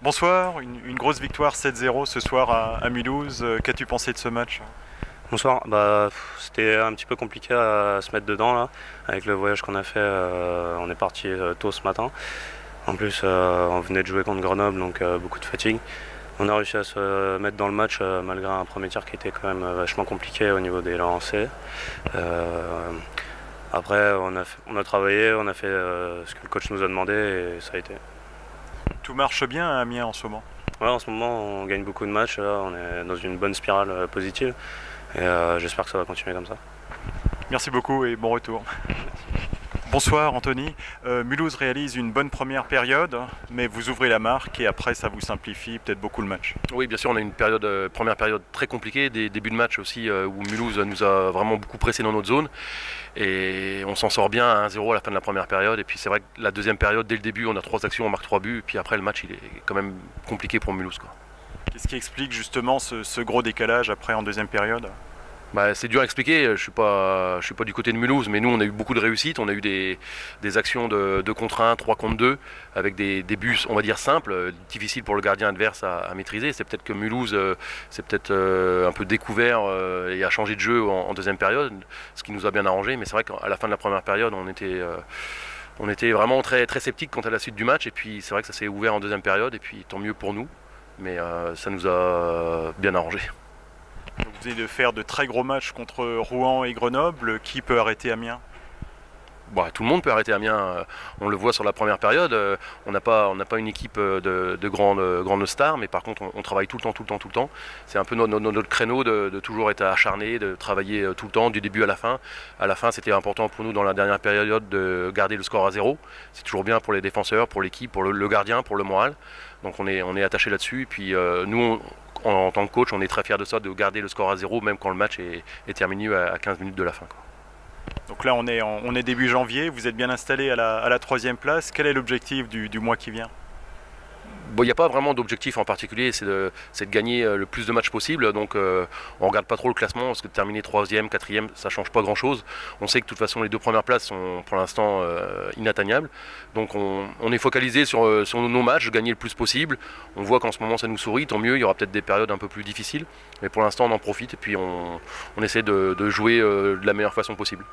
Bonsoir, une grosse victoire 7-0 ce soir à Mulhouse. Qu'as-tu pensé de ce match? Bonsoir, c'était un petit peu compliqué à se mettre dedans là, avec le voyage qu'on a fait, on est parti tôt ce matin. En plus, on venait de jouer contre Grenoble, donc beaucoup de fatigue. On a réussi à se mettre dans le match malgré un premier tir qui était quand même vachement compliqué au niveau des lancers. Euh, Après, on a travaillé, on a fait ce que le coach nous a demandé et ça a été. Tout marche bien à Amiens en ce moment. Ouais, en ce moment, on gagne beaucoup de matchs, là, on est dans une bonne spirale positive et j'espère que ça va continuer comme ça. Merci beaucoup et bon retour. Bonsoir Anthony. Mulhouse réalise une bonne première période, mais vous ouvrez la marque et après ça vous simplifie peut-être beaucoup le match. Oui, bien sûr, on a une première période très compliquée, des débuts de match aussi où Mulhouse nous a vraiment beaucoup pressé dans notre zone. Et on s'en sort bien à 1-0 à la fin de la première période. Et puis c'est vrai que la deuxième période, dès le début, on a 3 actions, on marque 3 buts. Et puis après, le match, il est quand même compliqué pour Mulhouse, quoi. Qu'est-ce qui explique justement ce gros décalage après en deuxième période? C'est dur à expliquer, je suis pas du côté de Mulhouse, mais nous on a eu beaucoup de réussites, on a eu des actions de 2 contre 1, 3 contre 2, avec des buts on va dire simples, difficiles pour le gardien adverse à maîtriser. C'est peut-être que Mulhouse s'est peut-être un peu découvert et a changé de jeu en deuxième période, ce qui nous a bien arrangé, mais c'est vrai qu'à la fin de la première période on était vraiment très, très sceptiques quant à la suite du match, et puis c'est vrai que ça s'est ouvert en deuxième période, et puis tant mieux pour nous, mais ça nous a bien arrangé. Vous venez de faire de très gros matchs contre Rouen et Grenoble. Qui peut arrêter Amiens? Tout le monde peut arrêter Amiens, on le voit sur la première période, on n'a pas une équipe de grandes stars, mais par contre on travaille tout le temps. C'est un peu notre créneau de toujours être acharné, de travailler tout le temps, du début à la fin. À la fin, c'était important pour nous dans la dernière période de garder le score à 0. C'est toujours bien pour les défenseurs, pour l'équipe, pour le gardien, pour le moral. Donc on est attaché là-dessus, et puis nous en tant que coach, on est très fiers de ça, de garder le score à 0, même quand le match est terminé à 15 minutes de la fin, quoi. Donc là on est début janvier, vous êtes bien installé à la troisième place. Quel est l'objectif du mois qui vient? Il n'y a pas vraiment d'objectif en particulier, c'est de gagner le plus de matchs possible. Donc on ne regarde pas trop le classement, parce que terminer 3e, 4e, ça ne change pas grand chose. On sait que de toute façon les 2 premières places sont pour l'instant inatteignables. Donc on est focalisé sur nos matchs, gagner le plus possible. On voit qu'en ce moment ça nous sourit, tant mieux, il y aura peut-être des périodes un peu plus difficiles. Mais pour l'instant on en profite et puis on essaie de jouer de la meilleure façon possible.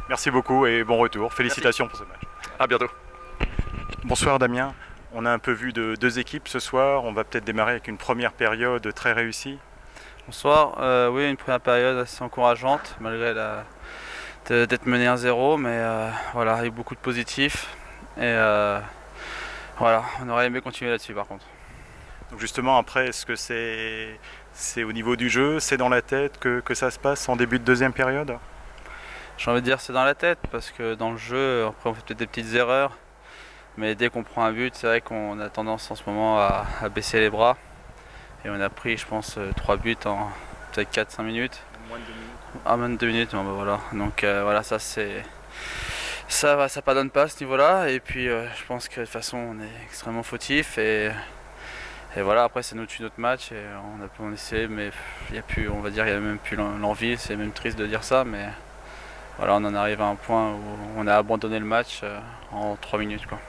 Merci beaucoup et bon retour. Félicitations pour ce match. À bientôt. Bonsoir Damien. On a un peu vu de 2 équipes ce soir. On va peut-être démarrer avec une première période très réussie. Bonsoir, oui, une première période assez encourageante malgré d'être mené 1-0, mais voilà, il y a eu beaucoup de positifs et voilà, on aurait aimé continuer là-dessus par contre. Donc justement après, est-ce que c'est au niveau du jeu, c'est dans la tête que ça se passe en début de deuxième période? J'ai envie de dire c'est dans la tête parce que dans le jeu, après on fait peut-être des petites erreurs, mais dès qu'on prend un but, c'est vrai qu'on a tendance en ce moment à baisser les bras. Et on a pris, je pense, 3 buts en peut-être 4-5 minutes. Moins de 2 minutes. Ah, moins de 2 minutes, voilà. Donc voilà, ça pardonne pas à ce niveau-là. Et puis je pense que de toute façon on est extrêmement fautif et voilà, après c'est notre match et on essaie, mais il y a plus, on va dire, il y a même plus l'envie, c'est même triste de dire ça, mais voilà, on en arrive à un point où on a abandonné le match en 3 minutes, quoi.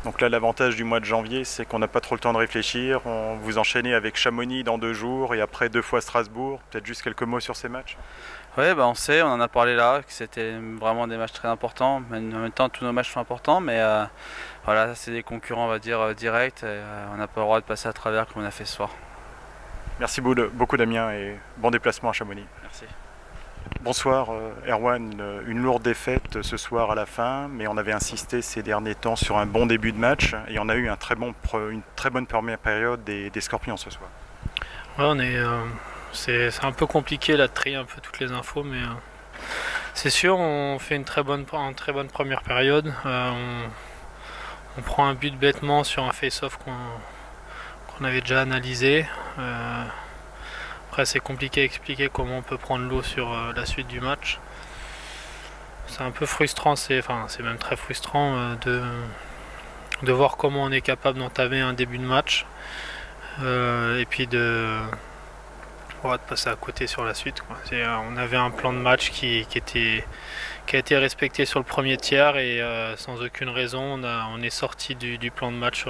Donc là, l'avantage du mois de janvier, c'est qu'on n'a pas trop le temps de réfléchir. On vous enchaînez avec Chamonix dans 2 jours et après 2 fois Strasbourg. Peut-être juste quelques mots sur ces matchs. Oui, on sait, on en a parlé là, que c'était vraiment des matchs très importants. Mais en même temps, tous nos matchs sont importants, mais voilà, c'est des concurrents, on va dire, directs. Et, on n'a pas le droit de passer à travers comme on a fait ce soir. Merci beaucoup Damien et bon déplacement à Chamonix. Merci. Bonsoir Erwan, une lourde défaite ce soir à la fin, mais on avait insisté ces derniers temps sur un bon début de match et on a eu une très bonne première période des Scorpions ce soir. Ouais, c'est un peu compliqué là de trier un peu toutes les infos, mais c'est sûr, on fait une très bonne première période. On prend un but bêtement sur un face-off qu'on avait déjà analysé. Après, c'est compliqué à expliquer comment on peut prendre l'eau sur la suite du match. C'est un peu frustrant, c'est même très frustrant de voir comment on est capable d'entamer un début de match et puis de passer à côté sur la suite, quoi. On avait un plan de match qui a été respecté sur le premier tiers et sans aucune raison on est sorti du plan de match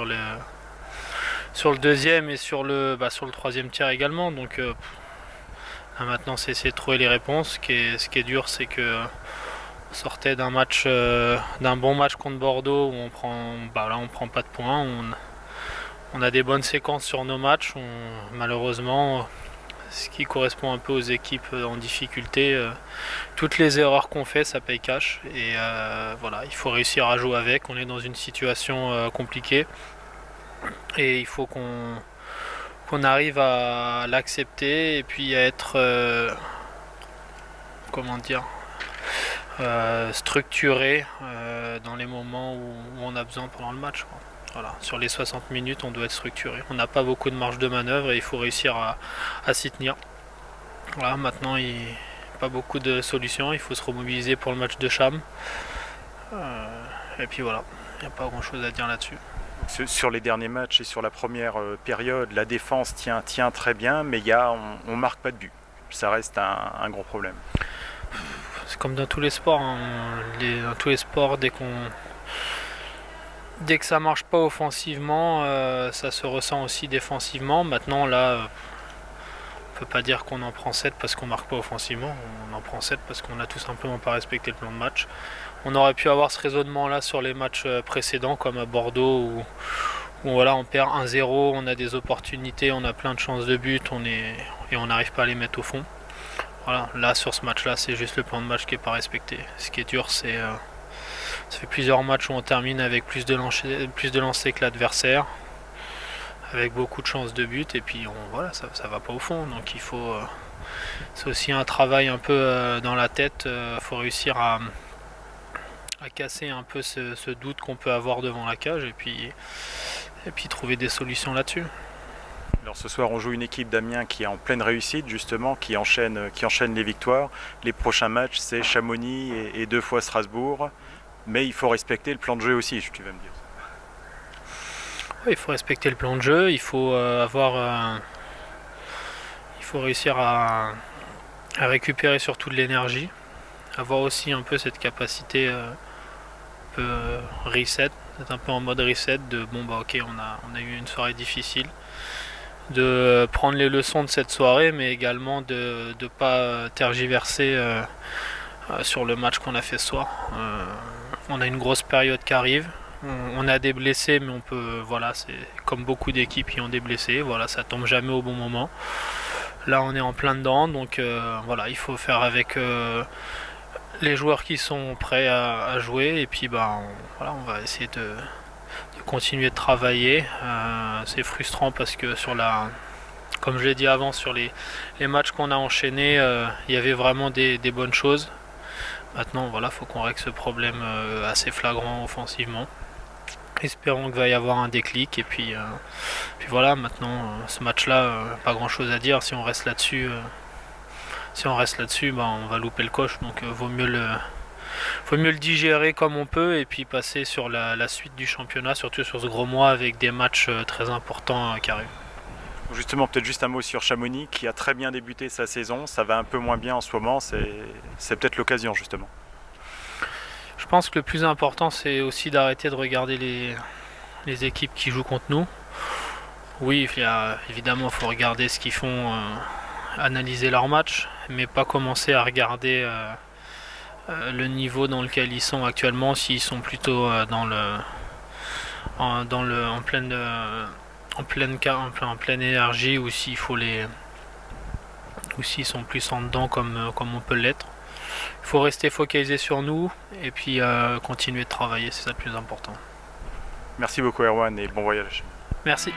sur le deuxième et sur le troisième tir également. Donc là, maintenant c'est essayer de trouver les réponses. Ce qui est dur, c'est que on sortait d'un bon match contre Bordeaux où on prend pas de points. On a des bonnes séquences sur nos matchs. Malheureusement, ce qui correspond un peu aux équipes en difficulté, toutes les erreurs qu'on fait, ça paye cash. Et voilà, il faut réussir à jouer avec. On est dans une situation compliquée et il faut qu'on arrive à l'accepter et puis à être structuré dans les moments où on a besoin pendant le match, quoi. Voilà, sur les 60 minutes, on doit être structuré. On n'a pas beaucoup de marge de manœuvre et il faut réussir à s'y tenir. Voilà, maintenant, il n'y a pas beaucoup de solutions. Il faut se remobiliser pour le match de Cham. Et puis voilà, il n'y a pas grand chose à dire là-dessus. Sur les derniers matchs et sur la première période, la défense tient très bien, mais on marque pas de but. Ça reste un gros problème. C'est comme dans tous les sports. Hein. Dans tous les sports, dès que ça marche pas offensivement, ça se ressent aussi défensivement. Maintenant, là, on peut pas dire qu'on en prend 7 parce qu'on marque pas offensivement. On en prend 7 parce qu'on a tout simplement pas respecté le plan de match. On aurait pu avoir ce raisonnement-là sur les matchs précédents, comme à Bordeaux, où voilà, on perd 1-0, on a des opportunités, on a plein de chances de but, et on n'arrive pas à les mettre au fond. Voilà, là, sur ce match-là, c'est juste le plan de match qui n'est pas respecté. Ce qui est dur, c'est... ça fait plusieurs matchs où on termine avec plus de lancers que l'adversaire, avec beaucoup de chances de but, et puis voilà, ça va pas au fond. Donc il faut, c'est aussi un travail un peu dans la tête. Il faut réussir à casser un peu ce doute qu'on peut avoir devant la cage, et puis trouver des solutions là-dessus. Alors ce soir, on joue une équipe d'Amiens qui est en pleine réussite, justement, qui enchaîne les victoires. Les prochains matchs, c'est Chamonix et 2 fois Strasbourg. Mais il faut respecter le plan de jeu aussi, tu vas me dire. Oui, il faut respecter le plan de jeu, il faut réussir à récupérer surtout de l'énergie, avoir aussi un peu cette capacité un peu reset, d'être un peu en mode reset, de ok, on a eu une soirée difficile, de prendre les leçons de cette soirée, mais également de ne pas tergiverser sur le match qu'on a fait ce soir. On a une grosse période qui arrive. On a des blessés, mais c'est comme beaucoup d'équipes qui ont des blessés. Voilà, ça tombe jamais au bon moment. Là, on est en plein dedans, donc voilà, il faut faire avec les joueurs qui sont prêts à jouer, et puis on va essayer de continuer de travailler. C'est frustrant parce que comme je l'ai dit avant, sur les matchs qu'on a enchaînés, il y avait vraiment des bonnes choses. Maintenant, voilà, faut qu'on règle ce problème assez flagrant offensivement. Espérons qu'il va y avoir un déclic, et puis voilà, maintenant ce match-là, pas grand-chose à dire. Si on reste là-dessus, on va louper le coche. Donc vaut mieux le digérer comme on peut, et puis passer sur la suite du championnat, surtout sur ce gros mois avec des matchs très importants qui arrivent. Justement, peut-être juste un mot sur Chamonix qui a très bien débuté sa saison. Ça va un peu moins bien en ce moment, c'est peut-être l'occasion justement. Je pense que le plus important, c'est aussi d'arrêter de regarder les équipes qui jouent contre nous. Oui, évidemment, il faut regarder ce qu'ils font, analyser leur match, mais pas commencer à regarder le niveau dans lequel ils sont actuellement, s'ils sont plutôt en pleine énergie, ou s'ils sont plus en dedans comme on peut l'être. Il faut rester focalisé sur nous et puis continuer de travailler, c'est ça le plus important. Merci beaucoup Erwan et bon voyage. Merci.